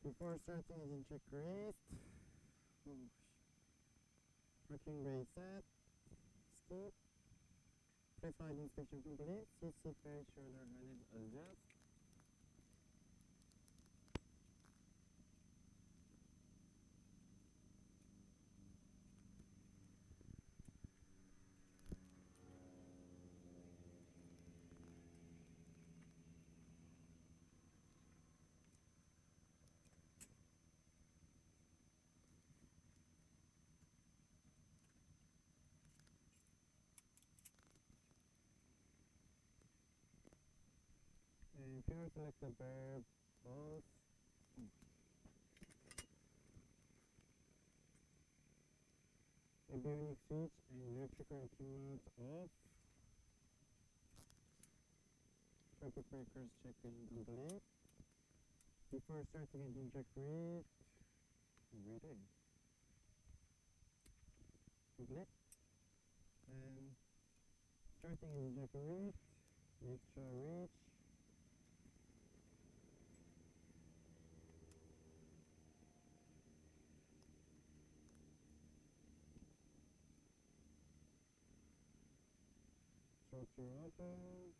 Before starting engine check rate, parking brake set, skip, pre-flight inspection complete, seat belt, shoulder harness adjust. And here select the verb both. Avionics switch and electrical equipment off. Circuit breakers checking complete. Before starting engine check rate, ready. Complete. And starting engine check rate, neutral reach. Structure open,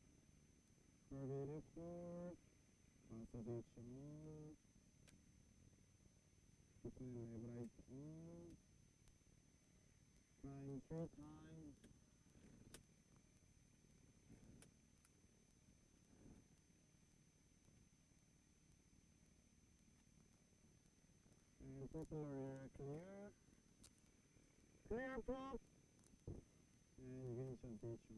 gravity report, master switch on, equipment leverage on, flying 3 times, and propeller clear, clear prop, and ignition switch on.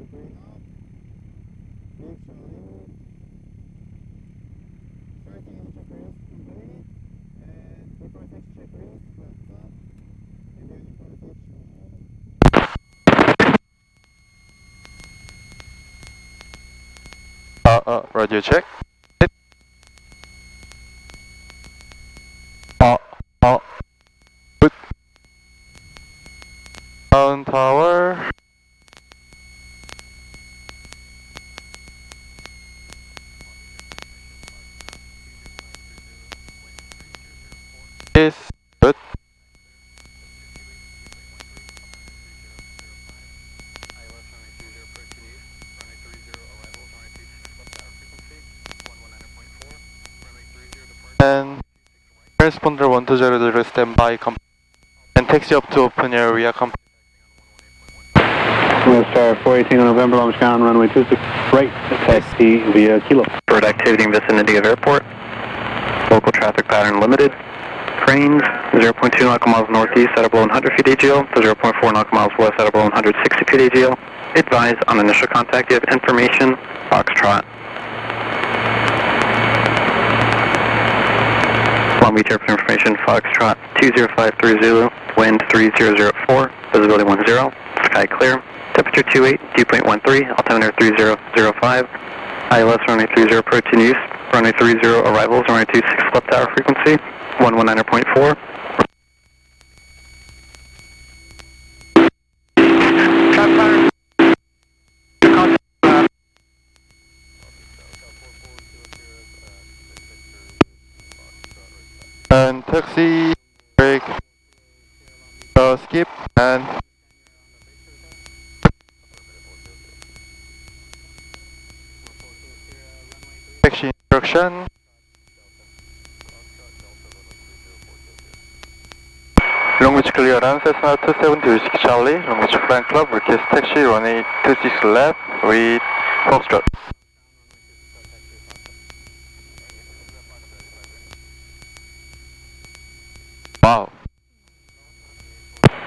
Green up, big showing, starting engine check rate complete, and before fix check rate, flaps up, and then before switch on. Radio check. Put down tower. Is good. And transponder 120 standby and taxi up to open area. Star 418 on November, launch ground, runway 26 right, taxi via Kilo. Bird activity in vicinity of airport. Local traffic pattern limited. Cranes, 0.2 nautical miles northeast at below 100 feet AGL to 0.4 nautical miles west at below 160 feet AGL. Advise on initial contact. You have information. Foxtrot. Long Beach Airport information. Foxtrot 2053 Zulu. Wind 3004. Visibility 10. Sky clear. Temperature 28. Dew point 13. Altimeter 3005. ILS runway 30 approach in use. Runway 30 arrivals. Runway 26 left tower frequency 119.4. And taxi, brake, skip, and taxi instruction. Long Beach clearance, Cessna 2726 Charlie, Long Beach Flying Club, request taxi, runway 26 left with Foxtrot. Wow.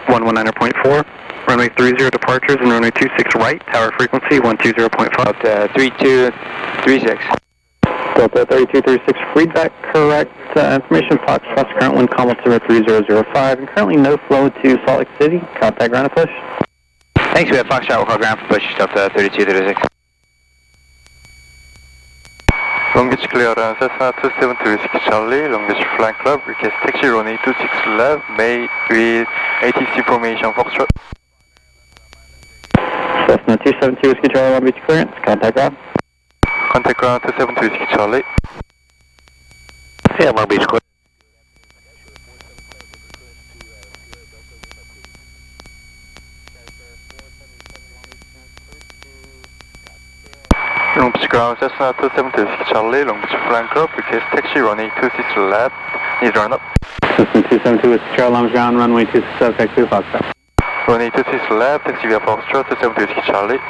119.4. Runway 30 departures and runway 26 right, tower frequency 120.5. 3236. Delta 3236, feedback correct. Information Foxtrot's current wind calm altimeter 3005 and currently no flow to Salt Lake City. Contact ground push. Thanks, we have Foxtrot, we'll call ground for push, Delta 3236. Long beach clearance, Cessna 272 Whiskey Charlie, Long Beach Flying Club, request taxi runway 26 left, made with ATC formation Foxtrot. Cessna 272 Whiskey Charlie, Long Beach clearance, contact ground. Contact ground 272 Whiskey Charlie. Yeah, Long Beach clear. Long Beach ground, Cessna 272 Whiskey Charlie, Long Beach Flying Club, request taxi runway 26 left, need run up. Cessna 272 Whiskey Charlie, Long Beach ground, runway 26 left, taxi to Foxtrot. Runway 26 left, taxi via Foxtrot 272 Whiskey Charlie.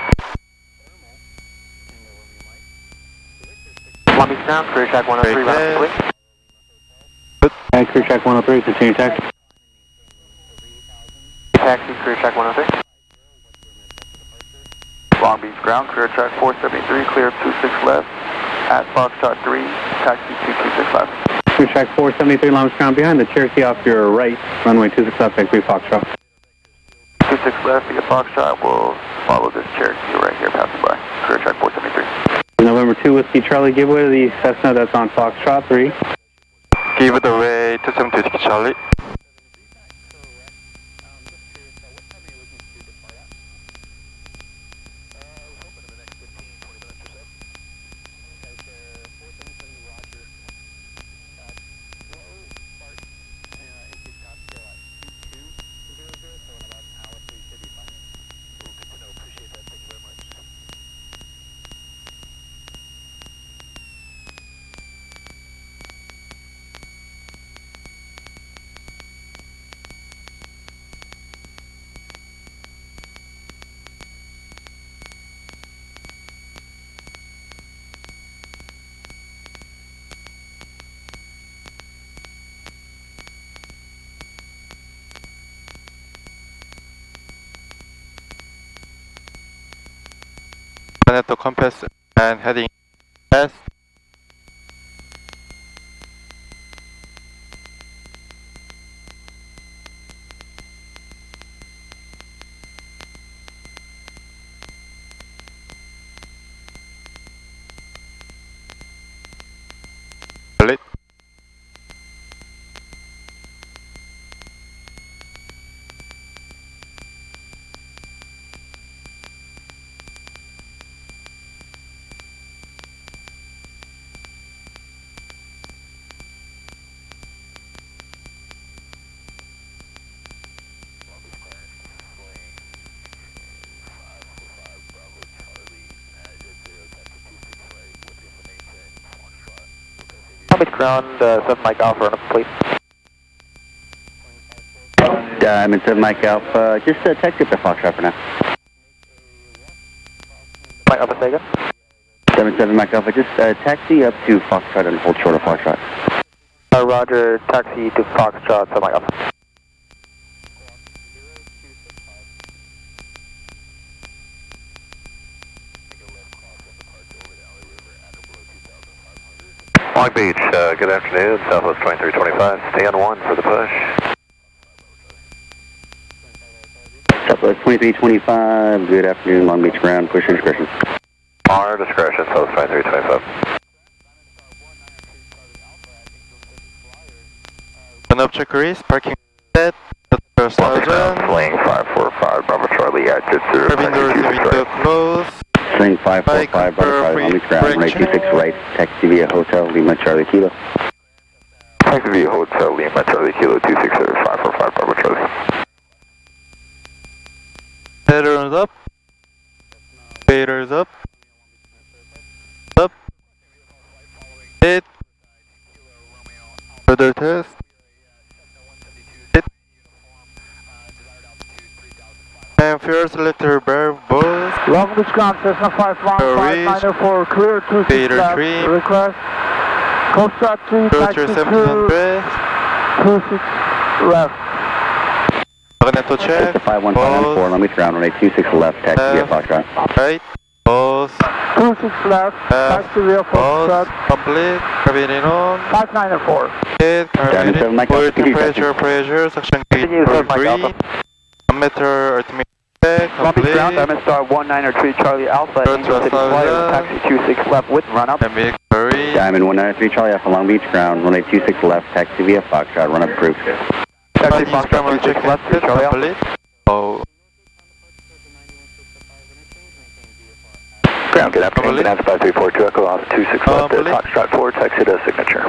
Long Beach ground, clear track 103, round clear. Clear track 103, continue taxi. Taxi, clear track 103. Long Beach ground, clear track 473, clear 26 left, at Foxtrot 3, taxi 226 left. Clear track 473, Long Beach ground, behind the Cherokee off your right, runway 26 left, taxi to Foxtrot. 26 left via Foxtrot, we'll follow this Cherokee right here, passing by, clear track 473. November 2 Whiskey Charlie, give way to the Cessna that's on Foxtrot 3. Give it away 272 Whiskey Charlie. Magneto compass and heading west. Lit. Ground, 7 Mike Alpha, run up complete. Diamond 7 Mike Alpha, just taxi up to Foxtrot for now. Mike Alpha, say again? Diamond 7 Mike Alpha, just taxi up to Foxtrot and hold short of Foxtrot. Roger, taxi to Foxtrot, 7 Mike Alpha. Long Beach, good afternoon, Southwest 2325, stay on 1 for the push. Southwest 2325, good afternoon, Long Beach ground, push your discretion. Our discretion, Southwest 2325. One up checklist, parking set, first Long Beach ground, sergeant, swing 545, Bravo Charlie, active through cabin doors 92 window close, Swing 545, Bravo Charlie, Long Beach ground, runway 26 right, taxi via Hotel, Lima Charlie Kilo. Taxi via Hotel Lima Charlie Kilo 260-545, Bravo Charlie. headers up, faders up, hit, further test, hit, and first letter bear bus, Long Beach ground, Cessna 51594, clear 26 fader left, 3, request, Foxtrot 3, Roger taxi 1700, 26 left. Magneto check, 5154, Long Beach ground, runway 26 left, taxi via Foxtrot. right, pause, 26 left, taxi via pause, Foxtrot, complete, cabin in on, 594. hit, Diamond 7 Mike oil Alpha, continue temperature, pressure, suction gauge Continue, for 7 Mike 3, Alpha. 1 meter ultimate check, Long Beach ground, complete. Diamond Star 193 Charlie Alpha, Turn Angel City to Flyer, 1000. taxi 26 left with run up. MBX query. Diamond 193 Charlie Alpha Long Beach ground, runway 26 left, taxi via Foxtrot, run approved. Taxi Chinese Foxtrot primary 26 check left to Charlie Alpha. complete. Oh, Ground, good afternoon. Good afternoon, 5342 Echo, off 26 left at Foxtrot 4, taxi to signature.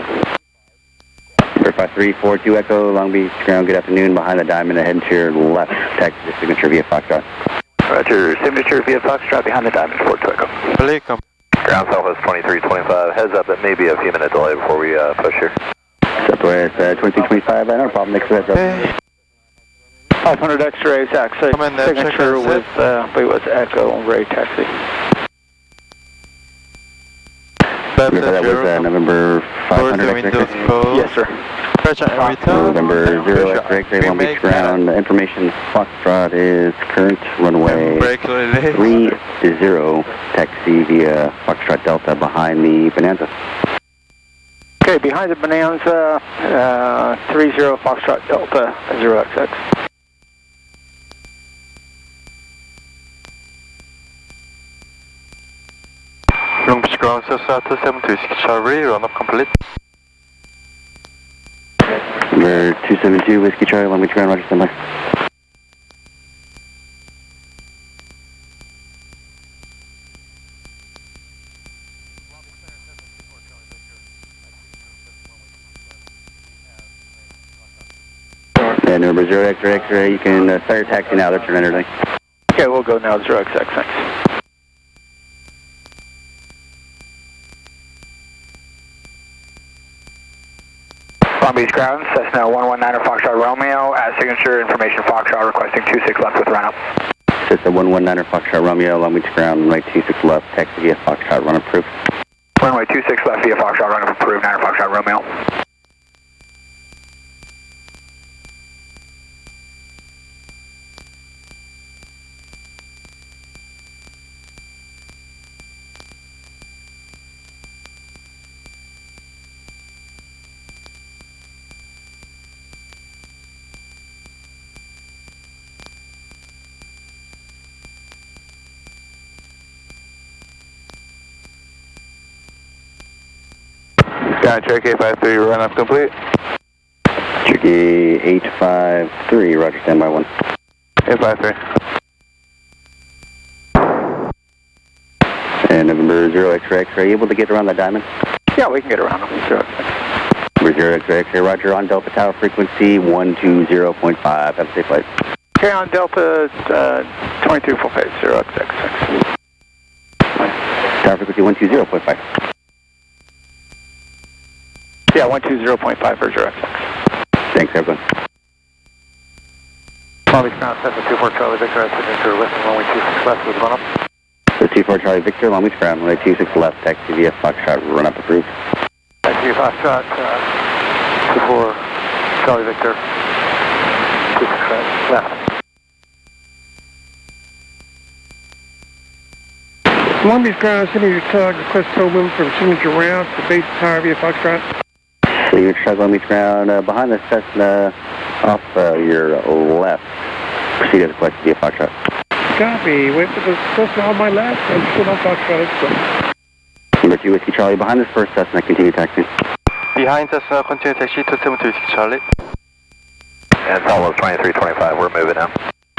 5342 Echo Long Beach ground, good afternoon. Behind the Diamond, head to your left, taxi to signature via Foxtrot. Roger, signature via Foxtrot behind the Diamond, 42 Echo. complete. Ground Southwest 2325, heads up, it may be a few minute delay before we push here. Southwest 2325, no problem, next to that. Okay. 500 X-ray, taxi. Come in there, check Signature and with, was Echo, Ray taxi. That was November 500 Windows X-ray. code. Yes, sir. Approach and return. November 0 X-ray, Long Beach ground. Information Foxtrot is current runway Break release. 30, taxi via Foxtrot Delta behind the Bonanza. Okay, behind the Bonanza, 30 Foxtrot Delta 0XX. Long Beach ground, Cessna 2726 Charlie, run up complete. Number 272 Whiskey Charlie, Long Beach ground, roger, standby. And number 0 X-ray, X-ray, you can start your taxi now, that's your energy. Okay, we'll go now 0XX, thanks. Long Beach ground, Cessna 119 Foxtrot Romeo, at signature information Foxtrot requesting 26 left with run up. Cessna 119 Foxtrot Romeo, Long Beach ground, runway 26 left, taxi via Foxtrot, run approved. Runway 26 left via Foxtrot, run up approved, 9 Foxtrot Romeo. Ground, Cherokee 853, run up complete. Cherokee 853, roger, standby 1. 853. And November 0 X-ray, X-ray, able to get around that Diamond? Yeah, we can get around them. 0XX. Number 0 X-ray, X-ray, roger, on Delta Tower frequency 120.5, have a safe flight. Okay, on Delta 22 full phase, 0XX. Tower frequency 120.5. Yeah, 120.5 for 0XX. Thanks, everyone. Long Beach ground, Cessna 24 Charlie Victor, at signature with runway 26 left with run up. So 24 Charlie Victor, Long Beach ground, runway 26 left, taxi via Foxtrot, run up approved. Taxi Foxtrot, 24 Charlie Victor, 26 left. Long Beach ground, signature tug, request tow movement from signature route to base tower via Foxtrot. So you're tug Long Beach ground, behind the Cessna, off your left. Proceed as requested via Foxtrot. Copy. Wait for the Cessna on my left. I'm still on Foxtrot. Number 2 Whiskey Charlie, behind this first Cessna, continue taxi. Behind Cessna, continue taxi 2726 Charlie. And Southwest 2325, we're moving now.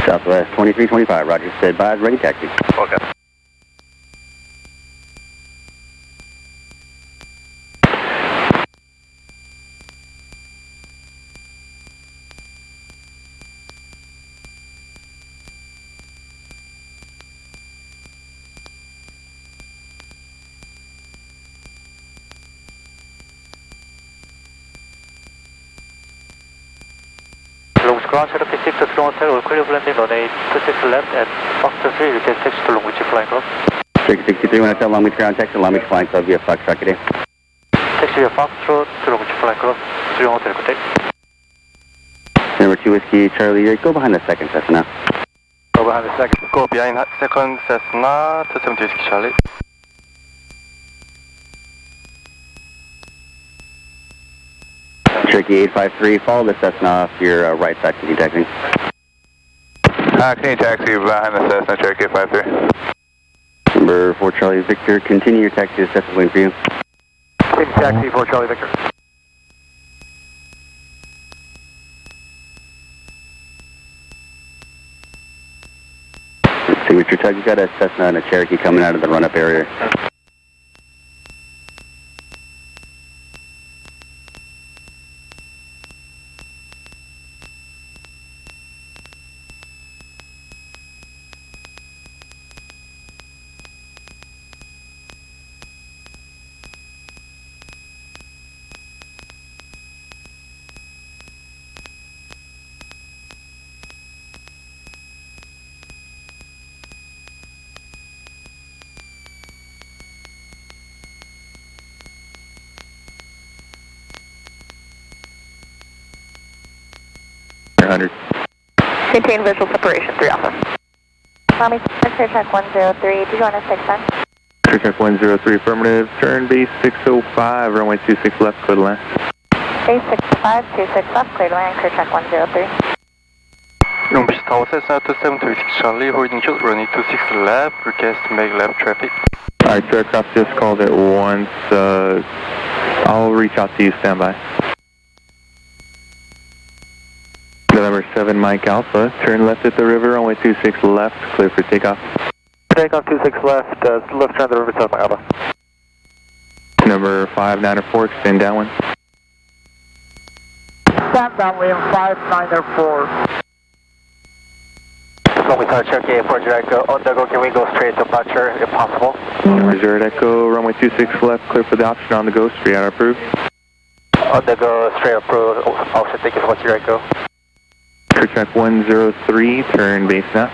Southwest 2325, roger, said by, ready taxi. Okay. Long Beach ground, Cherokee 6 at Long Hotel, all clear landing, runway 26 left at Foxtrot 3, request taxi to Long Beach Flying Club. 663, when I tell Long Beach ground, taxi Long Beach Flying Club via Foxtrot today. Taxi via Foxtrot to Long Beach Flying Club, 3 Hotel, good day. Number 2 Whiskey Charlie, go behind the second Cessna. Go behind the second. Go behind second Cessna 2726 Charlie. Cherokee 853, follow the Cessna off your right side, continue taxi. Can you taxi behind the Cessna Cherokee 53? Number 4 Charlie Victor, continue your taxi to Cessna wing for you. Continue taxi 4 Charlie Victor. Signature tug, you got a Cessna and a Cherokee coming out of the run-up area. Maintain visual separation, 3 Alpha. Tommy, clear track 103, did you want us to extend? Clear track 103, affirmative, turn base 605, runway 26 left, clear to land. Base 605, 26 left, clear to land, clear track 103. Long Beach Tower, Cessna 2736 Charlie, holding short, runway 26 left, request to make left traffic. Alright, so aircraft just called it once, I'll reach out to you, standby. November 7 Mike Alpha, turn left at the river, runway 26 left, clear for takeoff. Takeoff 26 left, left turn the river south, Mike Alpha. Number 594, extend downwind. Stand downwind 594. Long Beach Cherokee 4 Echo, on the go, can we go straight to departure if possible? Number 0 Echo, runway 26 left, clear for the option on the go, straight out approved. On the go, straight approved, option, thank you so much, Echo. Clear track 103, turn base now.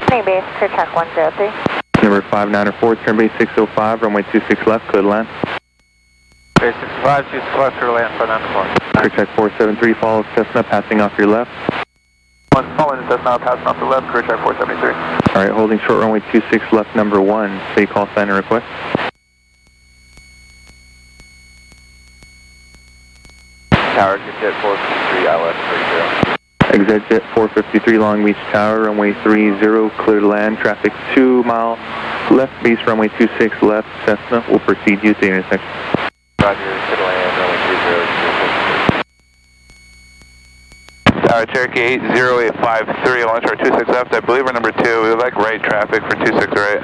Turning base, clear track 103. Number 594, turn base 605, runway 26 left, clear to land. Base 65, 26 left, clear to land, 594. Clear track 473, follow Cessna, passing off your left. One following Cessna, passing off the left, clear track 473. Alright, holding short runway 26 left, number 1, say call sign and request. Tower, exit 453, ILS 30. Exit 453, Long Beach Tower, runway 30, clear to land, traffic 2 mile left, base runway 26 left, Cessna will proceed you to the intersection. Roger, clear to land, runway 30. Tower, Cherokee 80853, launch our 26 left, I believe we're number 2, we would like right traffic for 26 right.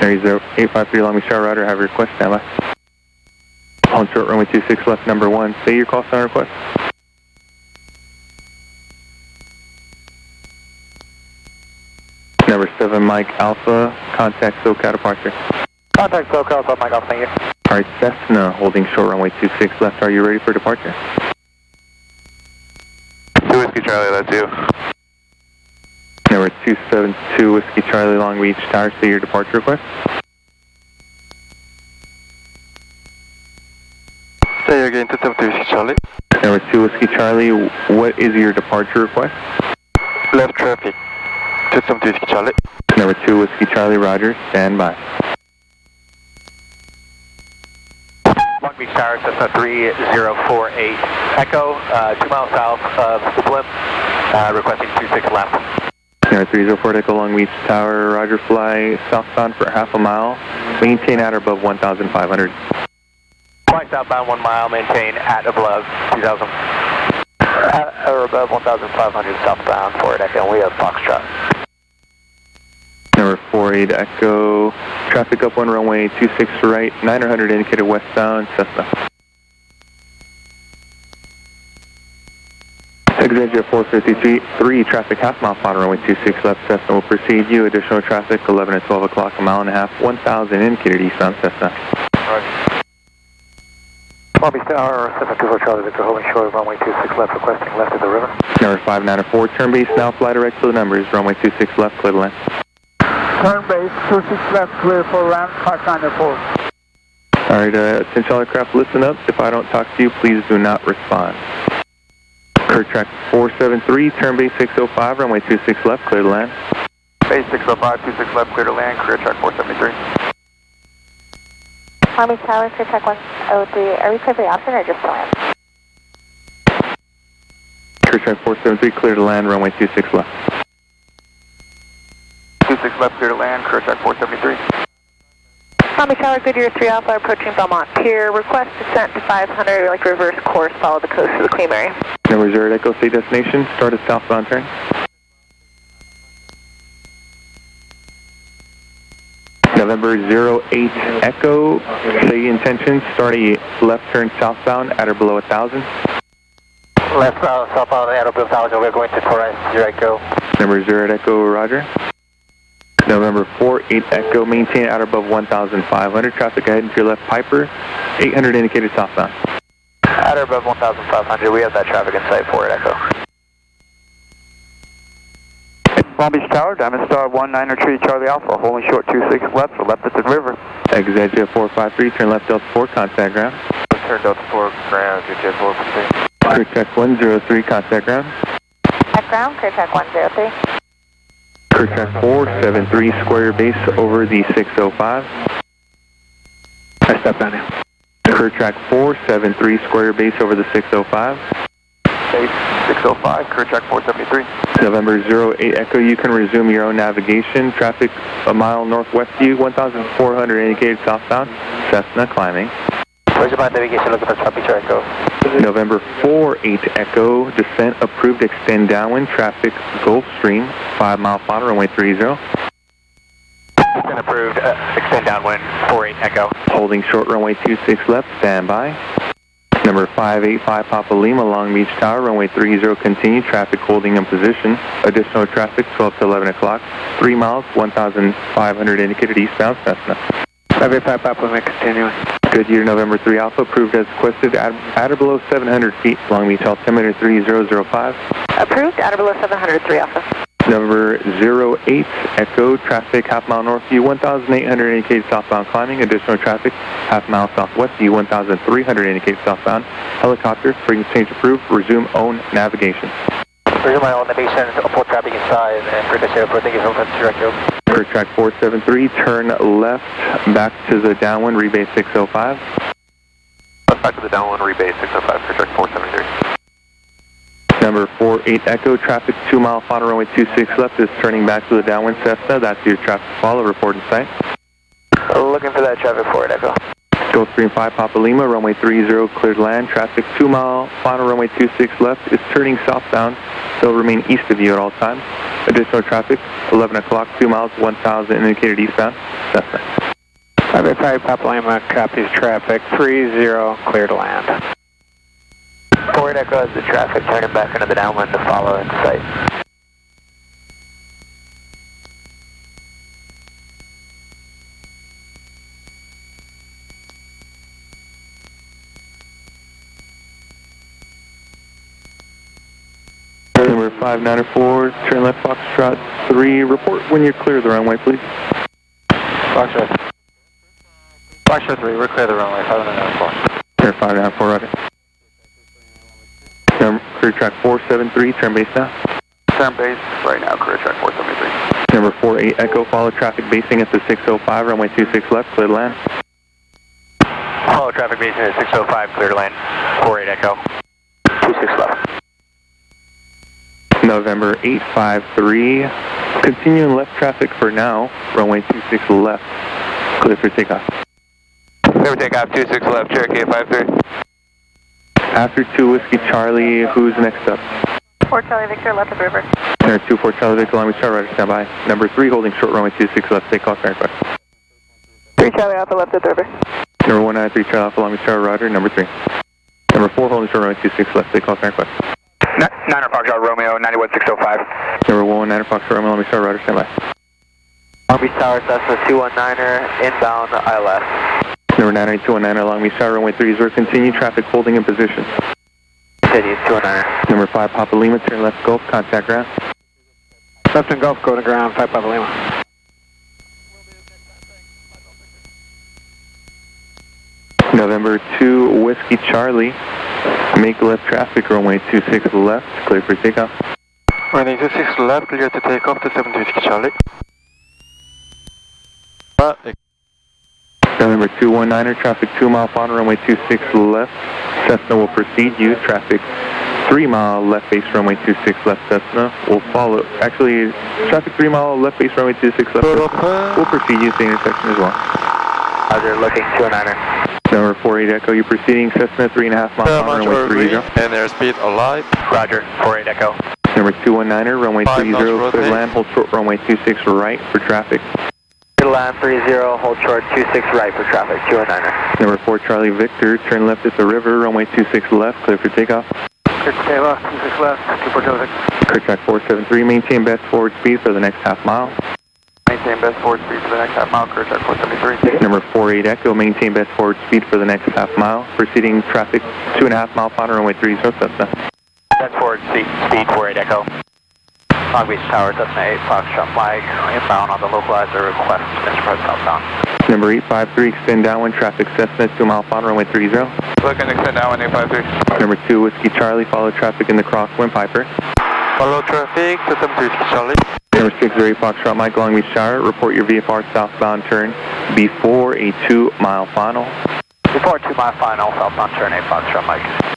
853, Long Beach Tower, Roger, have a request, standby. On short runway 26 left, number 1, say your call sign request. Number 7 Mike Alpha, contact SoCal departure. Contact SoCal, South Mike Alpha, thank you. Alright, Cessna, holding short runway 26 left, are you ready for departure? 2 Whiskey Charlie, that's you. Number 272 Whiskey Charlie, Long Beach Tower, say your departure request. Say again, 272 Whiskey Charlie. Number 2 Whiskey Charlie, what is your departure request? Left traffic, 272 Whiskey Charlie. Number 2 Whiskey Charlie, Roger, stand by. Long Beach Tower, Cessna 3048 Echo, 2 miles south of the blimp, requesting 26 left. Number 304 Echo, Long Beach Tower, Roger, fly southbound for half a mile, maintain at or above 1,500. Fly southbound 1 mile, maintain at above 2,000. Or above 1,500 southbound for it, Echo, we have Foxtrot. Number 48 Echo, traffic up 1 runway 26 right, 900 indicated westbound, Cessna. Exit 453, traffic half mile on runway 26 left, Cessna will proceed you. Additional traffic 11 at 12 o'clock, a mile and a half, 1,000 indicated eastbound, Cessna. Roger. Long Beach Tower, Cessna 24 Charlie Victor, holding short, runway 26 left, requesting left of the river. Number 594, turn base now, fly direct to the numbers, runway 26 left, clear to land. Turn base 26 left, clear for land 594. Alright, attention all aircraft, listen up. If I don't talk to you, please do not respond. Kurt track 473, turn base 605, runway 26 left, clear to land. Base 605, 26 left, clear to land, clear track 473. Long Beach Tower, clear track 103, are we clear for the option or just to land? Kurt track 473, clear to land, runway 26 left. left, clear to land, career track 473. Palm Beach Tower, Goodyear 3 Alpha, approaching Belmont Pier. Request descent to 500, like reverse course, follow the coast to the Queen Mary. Number 0 Echo, state destination, start at southbound turn. November 08 Echo, say intention, start a left turn southbound at or below 1,000. Left southbound at or below 1,000, we're going to Torrance, 0 Echo. Number 0 Echo, roger. November 48 Echo, maintain at or above 1,500, traffic ahead into your left Piper, 800 indicated southbound. At or above 1,500, we have that traffic in sight for it, Echo. Palm Beach Tower, Diamond Star 19 Charlie Alpha, holding short 26 left for left at the river. Exit 453, turn left Delta 4, contact ground. Turn Delta 4 ground, Delta 4 proceed. Clear check 103, contact ground. At ground, clear check 103. Clear check 473, square your base over the 605. I step down here. Clear track 473, square your base over the 605. Base 605, career track 473. November 08 Echo, you can resume your own navigation. Traffic a mile northwest of you, 1,400 indicated southbound. Cessna climbing. Where's your navigation looking for Palm Beach Echo? November 48 Echo, descent approved, extend downwind. Traffic Gulfstream, 5 mile final, runway 30. Been approved, extend downwind, 48 Echo. Holding short runway 26 left, standby. Number 585 Papa Lima, Long Beach Tower, runway 30, continue, traffic holding in position. Additional traffic 12 to 11 o'clock, 3 miles, 1,500 indicated eastbound Cessna. 585 Papa Lima, continuing. Goodyear November 3 Alpha, approved as requested, at or below 700 feet, Long Beach altimeter 3005. Approved, at or below 703 Alpha. Number 08 Echo, traffic half mile north of you, 1,800 indicated southbound climbing. Additional traffic half mile southwest of you, 1,300 indicated southbound. Helicopter, frequency change approved, resume own navigation. Resume my own navigation, full traffic inside, and frequency airport, thank you so much, Director. Clear track 473, turn left back to the downwind, rebase 605. Left back to the downwind, rebase 605, career track 473. Number 48 Echo, traffic 2 mile final runway 26 left is turning back to the downwind Cessna. That's your traffic follow, report in sight. Looking for that traffic for it, Echo. Gulfstream 5 Papa Lima, runway 30 cleared land. Traffic 2 mile final runway 26 left is turning southbound. They'll remain east of you at all times. Additional traffic 11 o'clock, 2 miles, 1,000 indicated eastbound Cessna. 585 Papa Lima, copies traffic 30, clear to land. Forward Echo has the traffic turning back into the downwind to follow in sight. Number 594, turn left Foxtrot 3, report when you're clear of the runway, please. Foxtrot 3, we're clear of the runway, 594. Clear 594, roger. Clear track 473, turn base now. Turn base right now, career track 473. Number 48 Echo, follow traffic basing at the 605, runway 26 left, clear to land. Follow traffic basing at 605, clear to land, 48 Echo. 26 left. November 853, continuing left traffic for now, runway 26 left, clear for takeoff. Clear for takeoff, 26 left, Cherokee 853. After 2 Whiskey Charlie, who's next up? 4 Charlie Victor, left of the river. Center 24 Charlie Victor, Long Beach Tower, roger, stand by. Number 3, holding short runway 26 left, take off, air request. 3 Charlie Alpha, left of the river. Number 193 Charlie Alpha, Long Beach Tower, roger, number 3. Number 4, holding short runway 26 left, take off, air request. 9er Foxtrot Romeo, 91605. Number 119 Fox Romeo, Long Beach Tower, roger, stand by. Long Beach Tower, Cessna 219er, inbound ILS. Number 98219 Long Beach Tower, runway 30, continue, traffic holding in position. Continue, 219er. Number 5 Papa Lima, turn left Gulf, contact ground. Left and Gulf, go to ground, 5 Papa Lima. November 2 Whiskey Charlie, make left traffic, runway 26 left, clear for takeoff. Runway 26 left, clear to take off to 70 Whiskey Charlie. November 219er, traffic 2 mile final, runway 26 left. Cessna will precede you, traffic 3 mile left base runway 26 left Cessna. We'll follow, actually, traffic 3 mile left base runway 26 left Cessna. We'll proceed use the intersection as well. Roger, looking 209er. Number 48 Echo, you're proceeding Cessna 3.5 miles on runway 30. And airspeed alive. Roger, 48 Echo. Number 219er, runway 30, clear land, hold short runway 26 right for traffic. Clear land 30, hold short 26 right for traffic, 219er. Number 4 Charlie Victor, turn left at the river, runway 26 left, clear for takeoff. Clear for takeoff, 26 left, 2426. Clear track 473, maintain best forward speed for the next half mile. Maintain best forward speed for the next half mile, clear track 473. Number 48 Echo, maintain best forward speed for the next half mile. Proceeding traffic 2.5 mile final runway 30 Cessna. Best forward speed 48 Echo. Long Beach Tower, Cessna 8, Foxtrot Mike, inbound on the localizer request, Mr. President southbound. Number 853, extend downwind traffic Cessna 2 mile final runway 30. Looking to extend downwind 853. Number 2 Whiskey Charlie, follow traffic in the crosswind Piper. Follow traffic, System 2 Whiskey Charlie. Number 608 Foxtrot Mike, Long Beach Tower, report your VFR southbound turn before a 2 mile final. Before 2 mile final, southbound turn 8 Foxtrot Mike.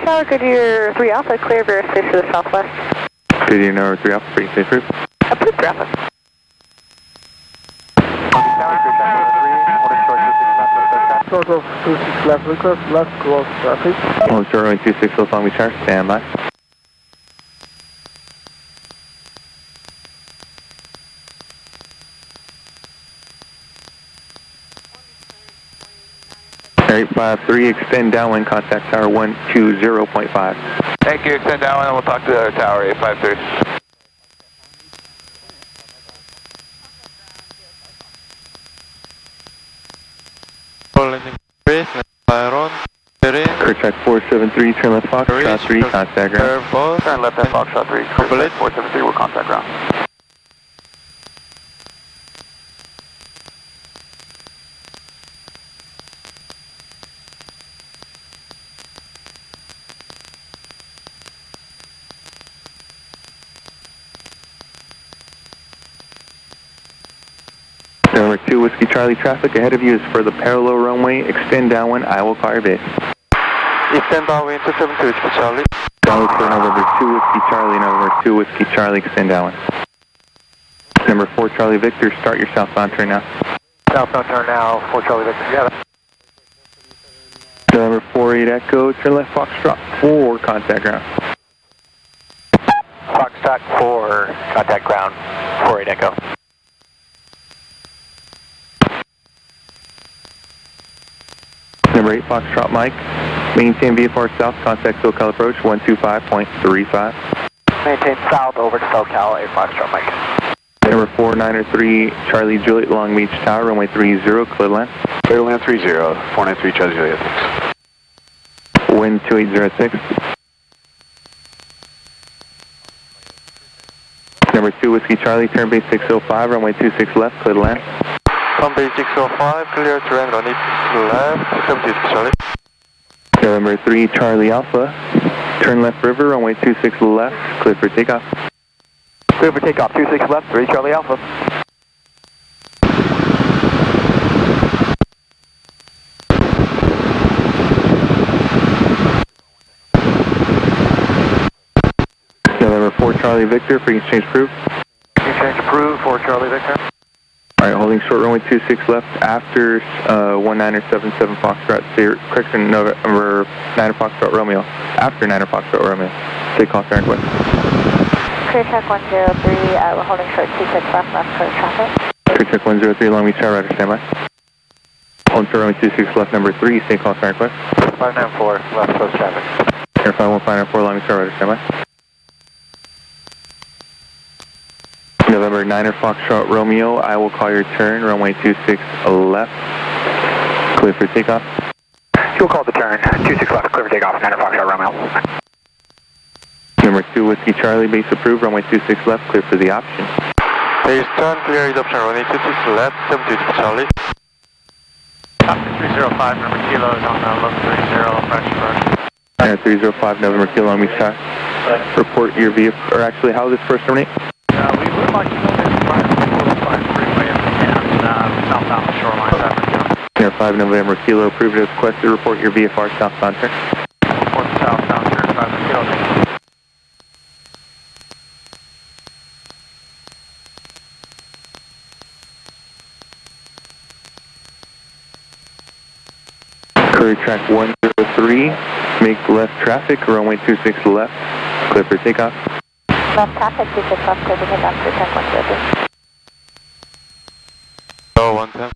Tower, Goodyear 3 Alpha, clear verification to the southwest. Goodyear number 3 Alpha, pretty safe route. Approved traffic. Short of 26 left, request left cross traffic. Hold short runway 26 Los Long Beach Tower, stand by. Air 853, extend downwind, contact tower 120.5. Thank you, extend downwind and we'll talk to the other tower, 853. Clear track 473, turn left Foxtrot 3, contact ground. Turn left at Foxtrot 3, clear track 473, we'll contact ground. Number 2 Whiskey Charlie, traffic ahead of you is for the parallel runway, extend downwind, I will call your base. Extend downwind to 72 Whiskey Charlie. Downwind for November 2 Whiskey Charlie, November 2 Whiskey Charlie, extend downwind. Number 4 Charlie Victor, start your southbound turn now. Southbound turn now, 4 Charlie Victor, together. Number 48 Echo, turn left Foxtrot 4, contact ground. Foxtrot 4, contact ground, 48 Echo. Number 8 Foxtrot Mike, maintain VFR south, contact SoCal approach 125.35. Maintain south over to SoCal, 8 Foxtrot Mike. Number 493 Charlie Juliet, Long Beach Tower, runway 30, clear land. Clear land 30, 493 Charlie Juliet. Wind 2806. Number 2 Whiskey Charlie, turn base 605, runway 26 left, clear land. Turn base 605, clear terrain, runway left, 72 Whiskey Charlie. Number 3 Charlie Alpha, turn left river, runway 26 left, clear for takeoff. Clear for takeoff, 26 left, 3 Charlie Alpha. November 4 Charlie Victor, free exchange approved. Exchange approved, 4 Charlie Victor. Alright, holding short runway 26 left after 1977 Foxtrot, correction, November 9 Foxtrot Romeo, after 9 Foxtrot Romeo. Take off turn quick. Clear track 103, we're holding short 26 left clear traffic. Clear check 103, Long Beach Tower, rider standby. Hold short runway 26 left number 3, stay call turn quick. 594, left close traffic. Air 51594, Long Beach Tower, rider standby. November 9er Foxtrot Romeo, I will call your turn, runway 26 left, clear for takeoff. You'll call the turn, 26 left, clear for takeoff, 9er Foxtrot Romeo. Number 2 Whiskey Charlie, base approved, runway 26 left, clear for the option. Base turn, clear is option, runway 26 left, 72 Whiskey Charlie. 305, number kilos on the look 30, French approach. Air 305 November Kilo on East Tower. Report your vehicle, or actually, how does this first terminate? We would like to know that 5 freeway and southbound shoreline traffic. Air 5 November Kilo, approved as requested. Report your VFR southbound turn. Report southbound turn 5 Kilo. Curry track 103, make left traffic, runway 26 left, clear for takeoff. Left traffic, 26 left, clear for takeoff, clear track 103. Oh, 110.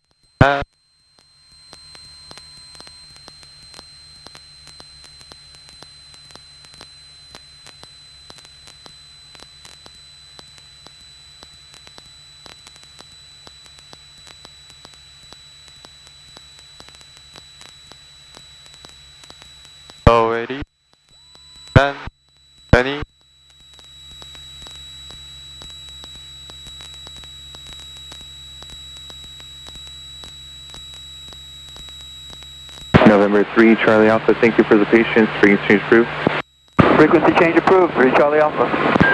Oh, 80. 10. 20. November 3, Charlie Alpha, thank you for the patience. Frequency change approved. Frequency change approved, 3 Charlie Alpha.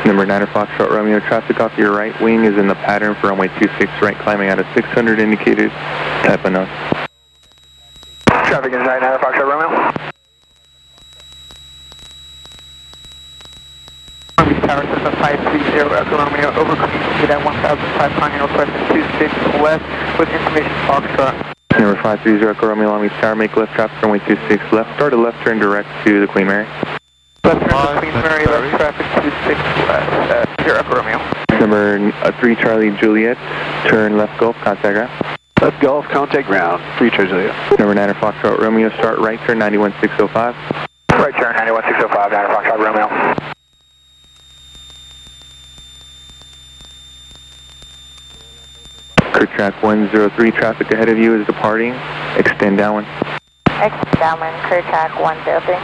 Number 9 Foxtrot Romeo, traffic off your right wing is in the pattern for runway 26 right, climbing out of 600 indicated, type unknown. Traffic is right now, Foxtrot Romeo. Tower system 530 Echo Romeo, over communicated at 1,500, requesting 26 west with information Foxtrot. Number 530 Echo Romeo, Long Beach Tower, make left traffic runway 26 left, start a left turn direct to the Queen Mary. Left turn to Queen Mary, left traffic 26 west, 0 Echo Romeo. Number 3 Charlie Juliet, turn left Gulf, contact ground. Left Gulf, contact ground, 3 Charlie Juliet. Number 9 Foxtrot Romeo, start right turn 91605. Right turn 91605, 9 Foxtrot Romeo. Clear track 103, traffic ahead of you is departing, extend downwind. Exit downwind, clear track 103.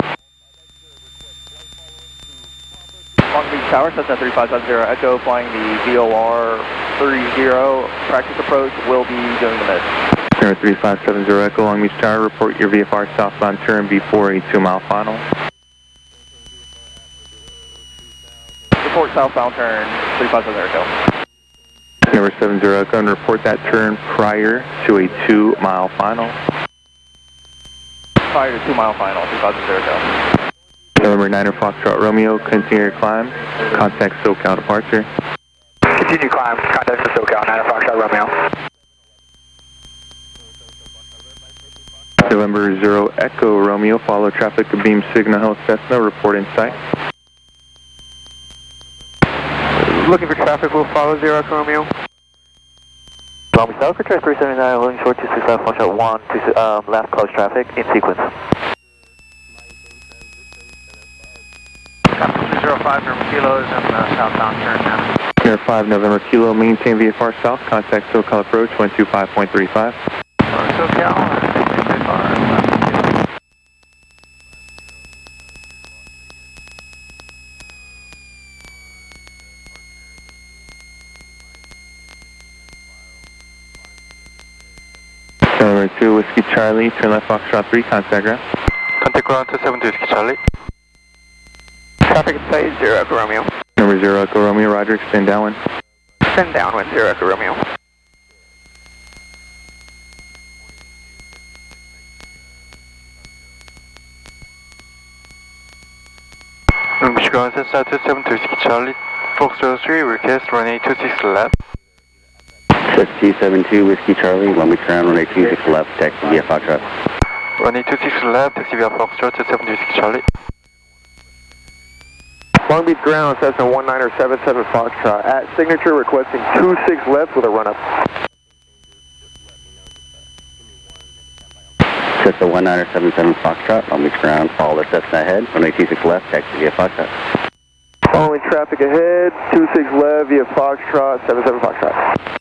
Long Beach Tower, Cessna 3550 Echo, flying the VOR 30, practice approach, will be doing the mid. Number 3570 Echo, Long Beach Tower, report your VFR southbound turn before a 2-mile final. Report southbound turn, 3570 Echo. Number 70 Echo, and report that turn prior to a 2-mile final. Prior to 2-mile final, 3570 Echo. November 9 Foxtrot Romeo, continue your climb, contact SoCal departure. Continue climb, contact for SoCal, 9 Foxtrot Romeo. November 0 Echo Romeo, follow traffic to beam Signal Hill Cessna, report in sight. Looking for traffic, we'll follow 0 Echo Romeo. Long Beach Tower for track 379, holding short 26 left, Foxtrot 1, left close traffic, in sequence. 205 November Kilo is in southbound turn now. Air 5 November Kilo, maintain VFR south, contact SoCal approach 125.35. SoCal, VFR. November 2 Whiskey Charlie, turn left Foxtrot 3, contact ground. Contact ground 270 Whiskey Charlie. Traffic at site, 0 Echo Romeo. Number 0 Echo Romeo, roger, extend downwind. Send downwind, 0 Echo Romeo. Michigan Cessna 270 Whiskey Charlie. Foxtrot 3, request runway 26 left. T72 Whiskey Charlie, Long Beach ground, runway 26 left, taxi via Foxtrot. Runway 26 left, taxi via Foxtrot 270 Whiskey Charlie. Long Beach ground, Cessna 1977 Foxtrot. At signature, requesting 26 left with a run-up. Cessna 1977 Foxtrot, Long Beach ground, follow the Cessna ahead, runway 26 left, taxi via Foxtrot. Following traffic ahead, 26 left via Foxtrot, 77 Foxtrot.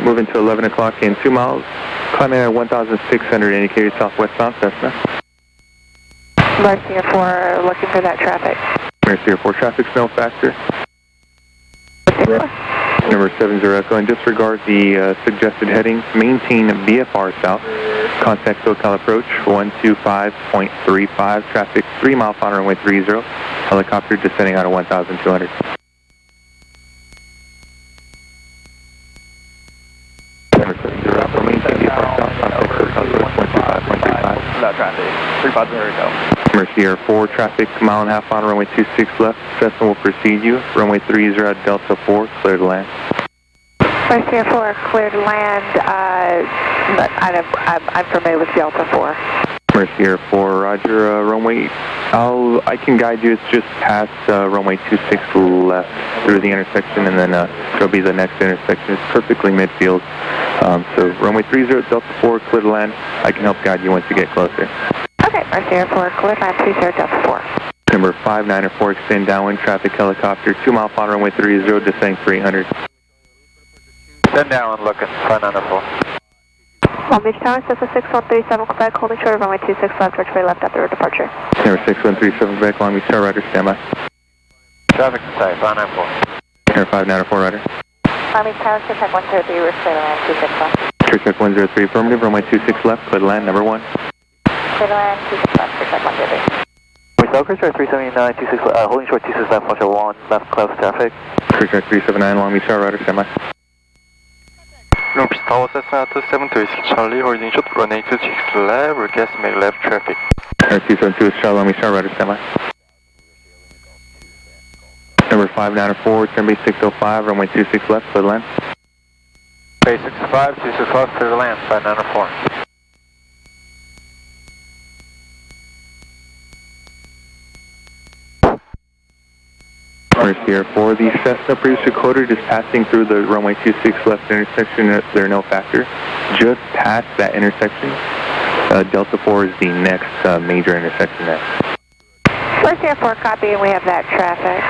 moving to 11 o'clock in 2 miles. Climbing at 1,600 indicated southwestbound Cessna. Mercy Air 4, looking for that traffic. Mercy Air 4, traffic's no faster. Number 70 Echo, and disregard the suggested heading. Maintain VFR south. Contact SoCal approach 125.35. Traffic 3 mile final runway 30. Helicopter descending out of 1,200. Number 70 Echo, maintain VFR south. Contact SoCal approach 125.35. That traffic. 350 go. Mercy Air 4, traffic mile and a half on runway 26 left. Cessna will precede you. Runway 30 at Delta 4, clear to land. Mercy Air 4, clear to land. I'm familiar with Delta 4. Mercy Air 4, roger. Runway, I can guide you. It's just past runway 26 left through the intersection, and then it'll be the next intersection. It's perfectly midfield. So runway 30 at Delta 4, clear to land. I can help guide you once you get closer. Okay, Mercy Air 4, clear to land 30 Delta 4. Number 594, extend downwind traffic helicopter, 2 mile final runway 30, descending 300. Send down, looking, 594. Long Beach Tower, Cessna 6137, Quebec, holding short of runway 26 left, Ridgeway left after departure. Number 6137, Quebec, Long Beach Tower, roger, standby. Traffic inside, 594. Number 594, roger. Long Beach Tower, Check 103, we're clear to land 26 left. Check 103, affirmative, runway 26 left, clear to land, number 1. Clear to land 26 left, Check 103. Southwest 379, 26, holding short 26 left, watch 1, left close traffic. Check 379, Long Beach Tower, roger, standby. Long Beach Tower, Cessna 2726 Charlie, holding short, runway 26 left, request make left traffic. 272 Charlie, Long Beach Tower, roger, standby. Number 594, turn base 605, runway 26 left, clear to land. Base 65, 26 left, clear to land, 594. Mercy Air 4, the Cessna previously quoted is passing through the runway 26 left intersection. There are no factor. Just past that intersection, Delta 4 is the next major intersection there. Mercy Air 4, copy, and we have that traffic.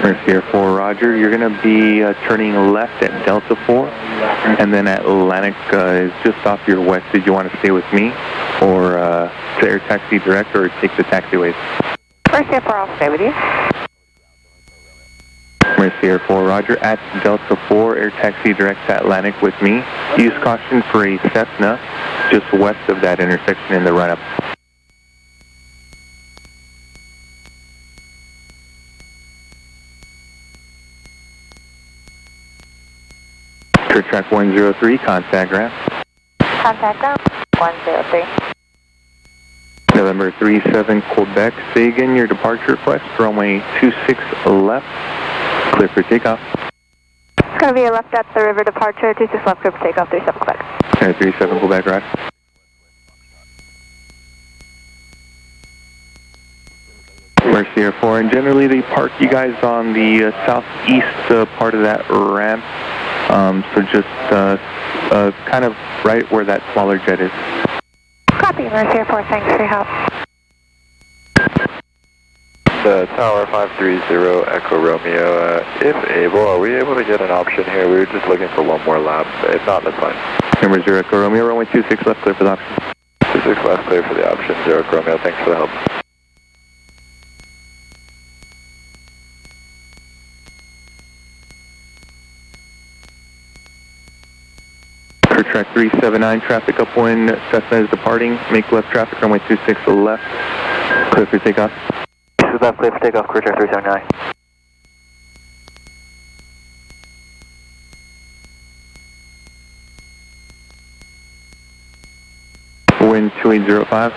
Mercy Air 4, roger. You're going to be turning left at Delta 4, and then Atlantic is just off your west. Did you want to stay with me, or to air taxi direct, or take the taxiways? Mercy Air 4, I'll stay with you. Mercy Air 4, roger. At Delta 4, air taxi direct to Atlantic with me. Use caution for a Cessna just west of that intersection in the run-up. Clear track 103, contact ground. Contact ground 103. November 37, Quebec. Say again your departure request, runway 26 left. Clear for takeoff. It's going to be a left at the river departure, 26 left, clear for takeoff, 37 Quebec. 37 Quebec, right. Mercy Air 4, and generally they park you guys on the southeast part of that ramp, so just kind of right where that smaller jet is. Copy, Mercy Air 4, thanks for your help. The Tower 530 Echo Romeo, if able, are we able to get an option here? We were just looking for one more lap. If not, that's fine. Number 0 Echo Romeo, runway 26 left, clear for the option. 26 left, clear for the option. 0 Echo Romeo, thanks for the help. Clear track 379, traffic upwind, Cessna is departing. Make left traffic, runway 26 left, clear for takeoff. Left, clear for takeoff, clear track 379. Wind 2805.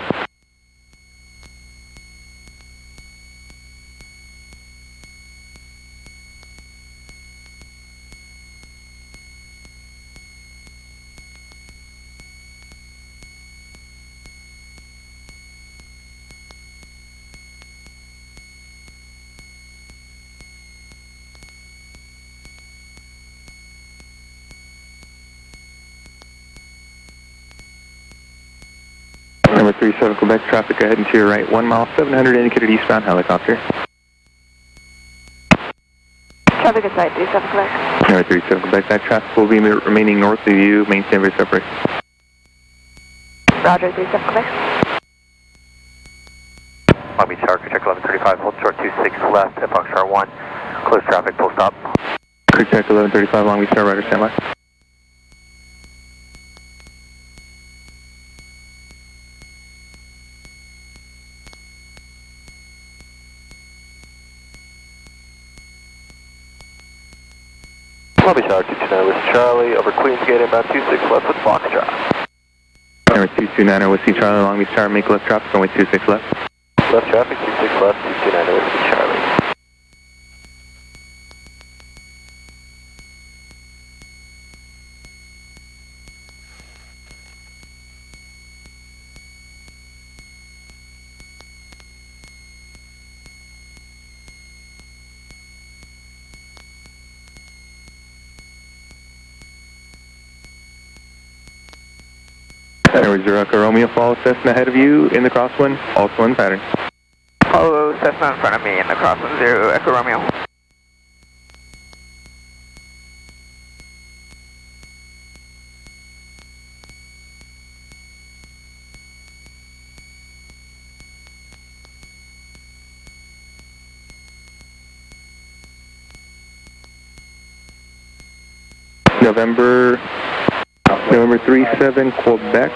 Number 37 Quebec, traffic ahead and to your right, 1 mile, 700 indicated eastbound helicopter. Traffic inside 37 Quebec. Alright, 37 Quebec. That traffic will be remaining north of you. Maintain very separate. Roger, 37 Quebec. Long Beach Tower, check 1135, hold short 26 left at Foxtrot 1. Close traffic, full stop. Quick check 1135, Long Beach Tower, Rider standby. Long Beach Tower, 229 with Charlie, over Queensgate, about 26 left with Foxtrot. Number 229 with C Charlie, Long Beach Tower, make left traffic, runway 26 left. Left traffic, 26 left, 229 with C Charlie. Number 0 Echo Romeo, follow Cessna ahead of you in the crosswind, also in pattern. Follow Cessna in front of me in the crosswind 0 Echo Romeo. November 37 Quebec.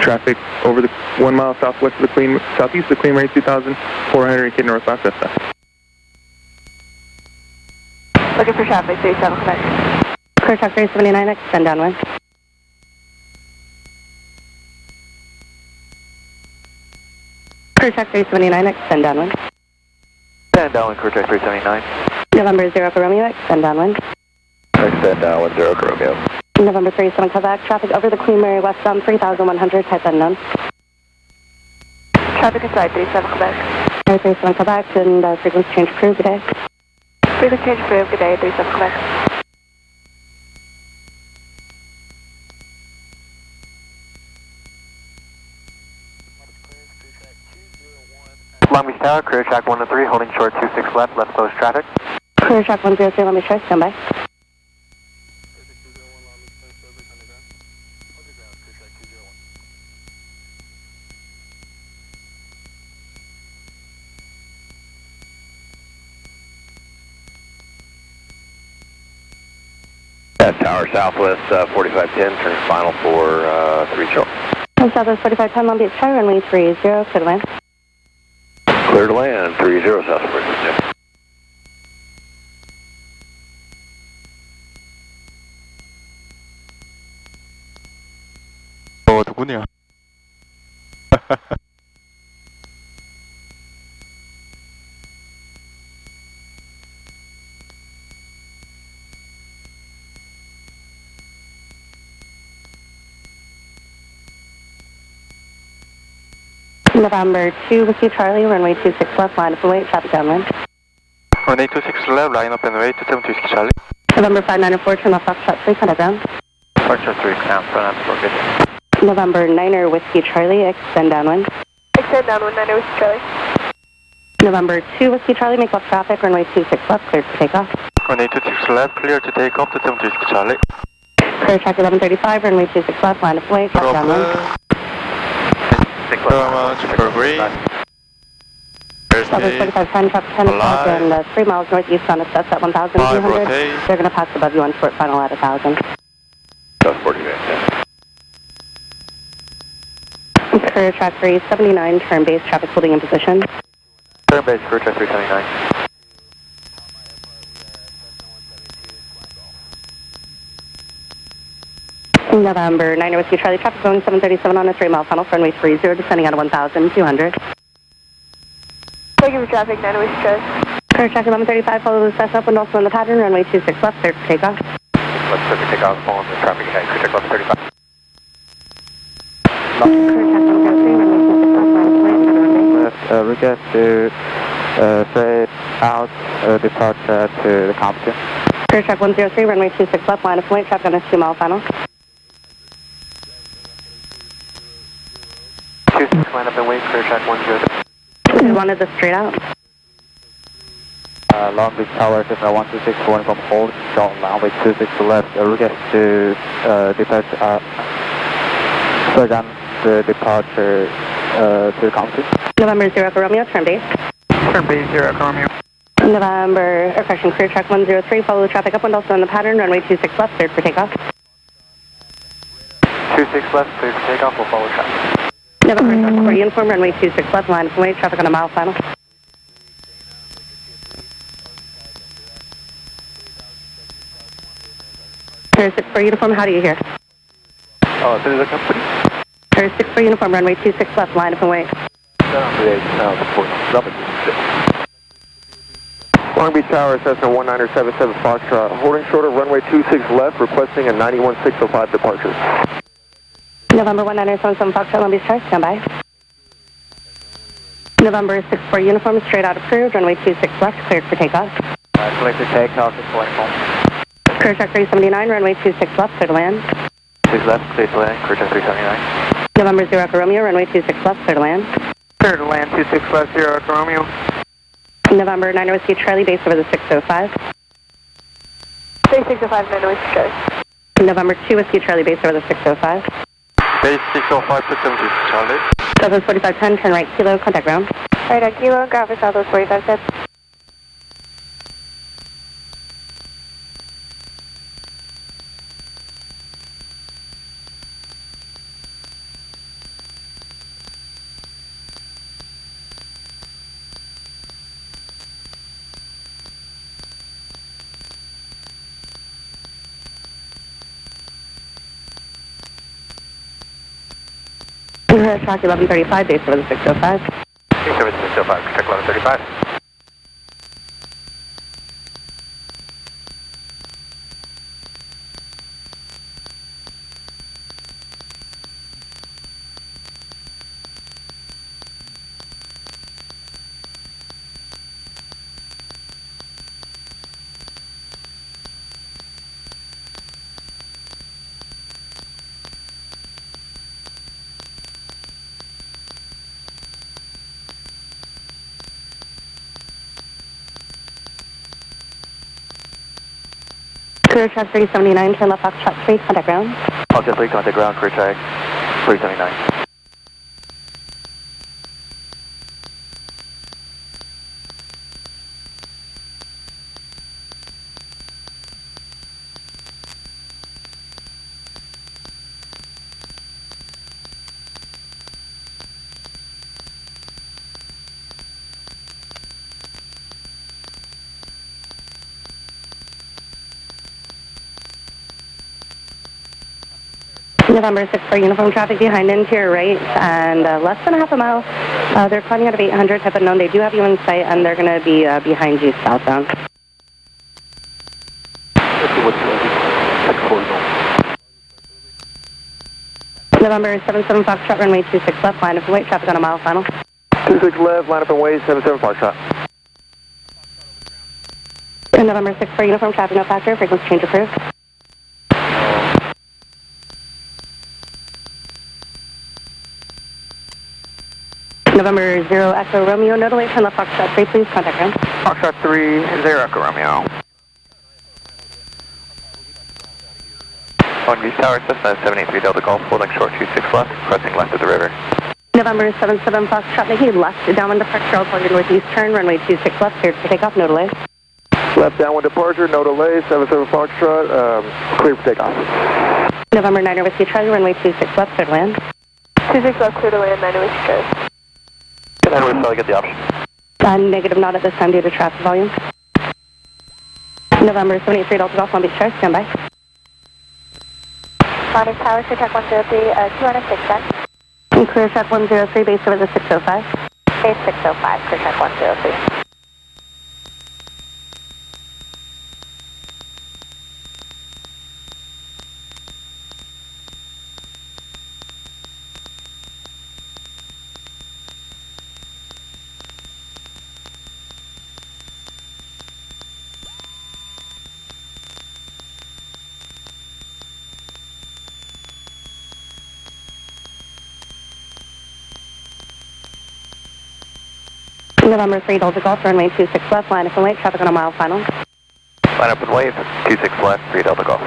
Traffic over the 1 mile southwest of the southeast of the Queen Mary 2400 kid northbound Cessna. Looking for traffic, 37 Quebec. Clear track 379, extend downwind. Clear track 379, extend downwind. Extend downwind, Crew Check 379. November 0 Echo Romeo, extend downwind. Extend downwind, 0 Echo Romeo. November 37 Quebec, traffic over the Queen Mary westbound 3100, type unknown. Traffic inside 37 Quebec. 37 Quebec, and frequency change approved, good day. Frequency change approved, good day, 37 Quebec. Long Beach Tower, clear track 103, holding short 26 left, left close traffic. Clear track 103, let me try, stand by. Tower Southwest 4510, turn final for 3 short. Southwest 4510, Long Beach Tower, runway 30, clear to land. Clear to land, 30 Southwest 4510. 누구냐? November 2 Whiskey Charlie, runway 26 left, line up and wait, traffic downwind. Runway 26 left, line up and wait, 27 Whiskey Charlie. November 594, turn left, Foxtrot 3, count down. Foxtrot 3, count, front up, we're good. November 9er Whiskey Charlie, extend downwind. Extend downwind, 9er Whiskey Charlie. November 2 Whiskey Charlie, make left traffic, runway 26 left, cleared for takeoff. Runway 26 left, clear to take off, 27 Whiskey Charlie. Clear track 1135, runway 26 left, line up and wait, traffic downwind. Thank you very much for green. Southwest 4510, traffic 10 o'clock, and 3 miles northeast on assess at 1,200. They're going to pass above you on short final at 1,000. That's 4510. Clear track 379, turn base, traffic holding in position. Turn base, clear track 379. November 9er Whiskey Charlie, traffic going 737 on a 3 mile funnel, runway 30, descending out of 1,200. Thank you for traffic, 9er Whiskey Charlie. Clear track 1135, follow the Cessna up and also in the pattern, runway 26 left, clear for takeoff. Let's clear for takeoff, following the traffic ahead, clear track 1135. Clear track 103, runway 26 left, line up and wait, runway. Request to fade out departure to the compton. Clear track 103, runway 26 left, line up and wait, traffic on a 2 mile funnel. 26 line up and wait, clear track 103. We wanted the straight out. Long Beach Tower, Cessna 1264 from hold, short runway 26 left, request to depart, program the departure to the country. November 0 Echo Romeo, turn base. Turn base 0 Echo Romeo. November, correction, clear track 103, follow the traffic upwind, also in the pattern, runway 26 left, cleared for takeoff. 26 left, clear for takeoff, we'll follow traffic. November 0 for uniform, runway 26 left, line of way, traffic on a mile final. Clear 6 for uniform, how do you hear? This is a company. Clear 6 for uniform, runway 26 left, line of way. Long Beach Tower, Cessna 1977 Foxtrot, holding short of runway 26 left, requesting a 91605 departure. November 1977 Foxtrot, Long Beach Tower, stand by. November 6 for uniform, straight out approved, runway 26 left, cleared for takeoff. Clear for takeoff, it's going home. Clear track 379, runway 26 left, clear to land. 6 left, clear to land, clear track 379. November 0 Echo Romeo, runway 26 left, clear to land. Clear to land 26 left 0 Echo Romeo. November 9 Whiskey Charlie, base over the 605. Base 605, 9 Whiskey Charlie. November 2 Whiskey Charlie, base over the 605. Base 605 to 70, Charlie. Southwest 4510, turn right kilo, contact ground. Right on kilo, ground for Southwest 4510. Track 1135, base over the 605. Base over the 605, track 1135. Clear track 379, turn left Foxtrot 3, contact ground. Foxtrot 3, contact ground, clear track 379. November 6 for uniform traffic behind interior right and less than a half a mile. They're climbing out of 800, type unknown. They do have you in sight and they're going to be behind you southbound. November 77 Foxtrot, runway 26 left, line of white, traffic on a mile final. 26 left, line up and way, 77 Foxtrot. And November 6 for uniform traffic, no factor, frequency change approved. November 0 Echo Romeo, no delay, turn left Foxtrot 3, please, contact ground. Foxtrot 3 0 Echo Romeo. Long Beach Tower, Cessna 783 Delta Golf, holding short 26 left, crossing left of the river. November 77 Foxtrot, making left, downwind departure, I'll call your northeast turn, runway 26 left, cleared for takeoff, no delay. Left downwind departure, no delay, 77 Foxtrot, clear for takeoff. November 9 Whiskey Charlie, runway 26 left, clear to land. 26 left, clear to land, 9 Whiskey Charlie. Good night, we'll get the option. Negative, not at this time due to traffic volume. November 73 Delta Golf, Long Beach Tower, stand by. Long Beach Tower, clear track 103, 206 then. And clear track 103, base over the 605. Base 605, clear track 103. November 3 Delta Golf, runway 26 left, line up and wait, traffic on a mile final. Line up and wave, 26 left, 3 Delta Golf.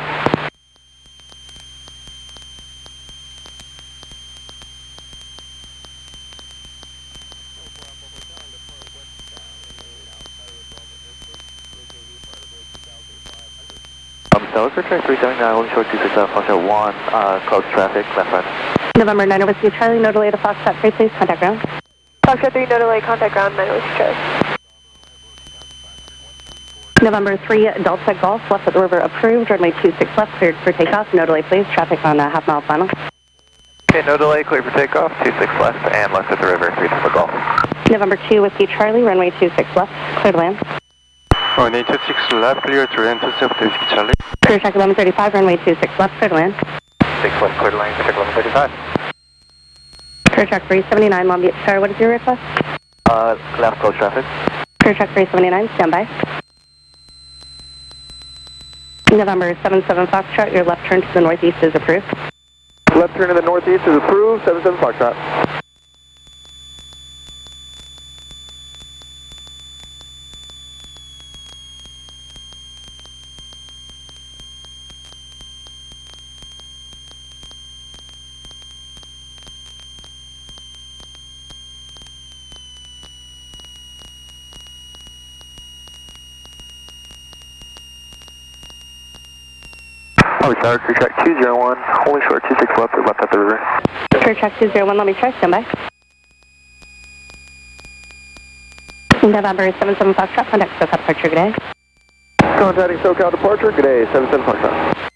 Stella, for track 379, holding short 26 left, Foxtrot 1, close traffic, left right. November 9 Whiskey Charlie, no delay to Foxtrot 3, please contact ground. Foxtrot 3, no delay, contact ground, 9 Whiskey Charlie. November 3 Delta Golf, left at the river approved, runway 26 left, cleared for takeoff, no delay please, traffic on a half mile final. Okay, no delay, clear for takeoff, 26 left, and left at the river, 3 Delta Golf. November 2 Whiskey Charlie, runway 26 left, clear to land. Runway 26 left, clear to land, 27 Whiskey Charlie. Clear track 1135, runway 26 left, clear to land. 6 left, clear to land, check 1135. Clear track 379, Long Beach Star, what is your request? Left close traffic. Clear track 379, stand by. November 77 Foxtrot, your left turn to the northeast is approved. Left turn to the northeast is approved, 77 Foxtrot. Holy Tower, clear track 201, holding short 26 left, left at the river. Clear track 201, let me try, stand by. November 77 Foxtrot, contact SoCal departure, good day. Contacting SoCal departure, good day, 77 Foxtrot.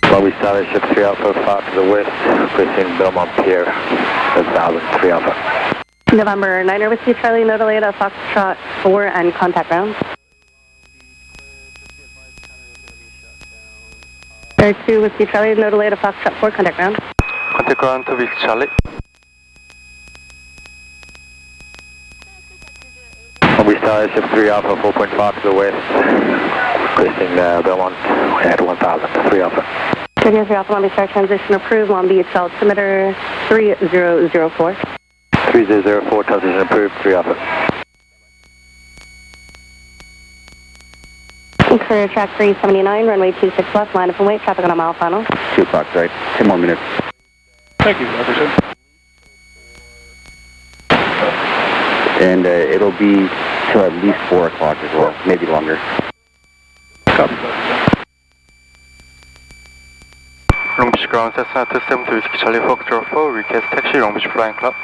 Well, we started ship 3 Alpha, far to the west, facing Belmont Pier, 1003 Alpha. November 9 Whiskey Charlie, no delay to Foxtrot 4 and contact ground. Air 2 Whiskey Charlie, no delay to Foxtrot 4, contact ground. Contact ground to Whiskey Charlie. Well, we started ship 3 Alpha, 4.5 to the west, facing Belmont at 1000, 3 Alpha. 3 Alpha, Long Beach Star, transition approved, Long Beach altimeter 3004. 3004, transition approved, 3 Alpha. Clear track 379, runway 26 left, line up and wait, traffic on a mile final. 2 o'clock, right? 10 more minutes. Thank you, Officer. And it'll be till at least 4 o'clock as well, maybe longer. Copy. Long Beach ground, Cessna 272 Whiskey Charlie, Foxtrot 4, request taxi, Long Beach Flying Club.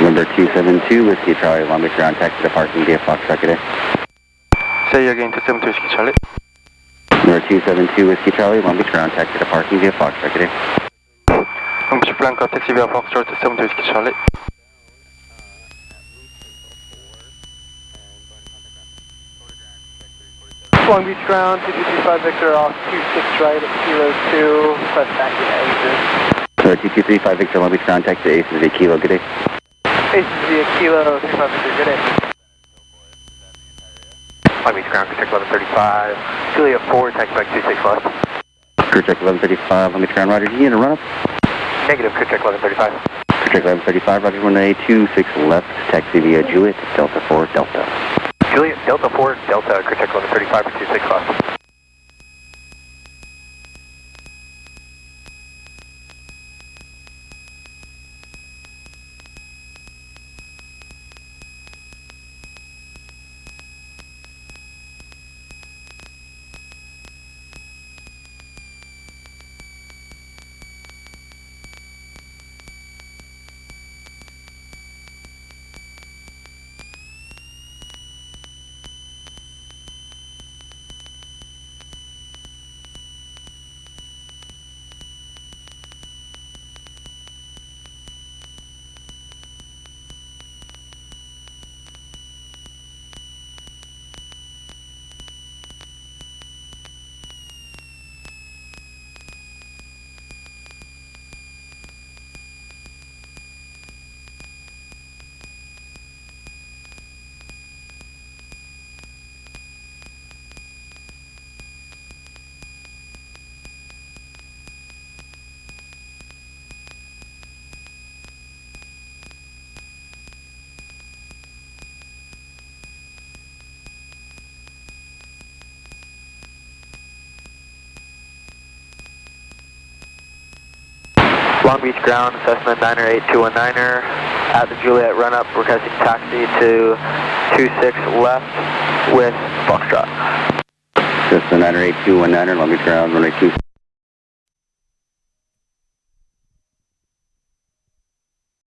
Number 272, Whiskey Charlie, Long Beach ground, taxi to parking via Foxtrot, good day. Say again, 272 Whiskey Charlie. Number 272, Whiskey Charlie, Long Beach ground, taxi to parking via Foxtrot, good day. Long Beach Flying Club, taxi via Foxtrot 272 Whiskey Charlie. Long Beach ground, 2235 Victor off 26 right at Kilo 2, request back to Aces. Number 2235, Victor, Long Beach ground, taxi to Aces via Kilo, good day. Aces via Kilo 35 Victor, good day. Long Beach ground, check 1135, Juliet 4, taxi back 26 left. Crew check 1135, Long Beach ground, Roger, do you need a run up? Negative, crew check 1135. Crew check 1135, Roger, runway 26 left, taxi via Juliet, Delta 4, Delta. Juliet, Delta 4, Delta, crew check 1135 for 26 left. Long Beach ground, Cessna 98219er at the Juliet run-up, requesting taxi to 26 left with Foxtrot. Cessna 98219er, Long Beach ground, runway 26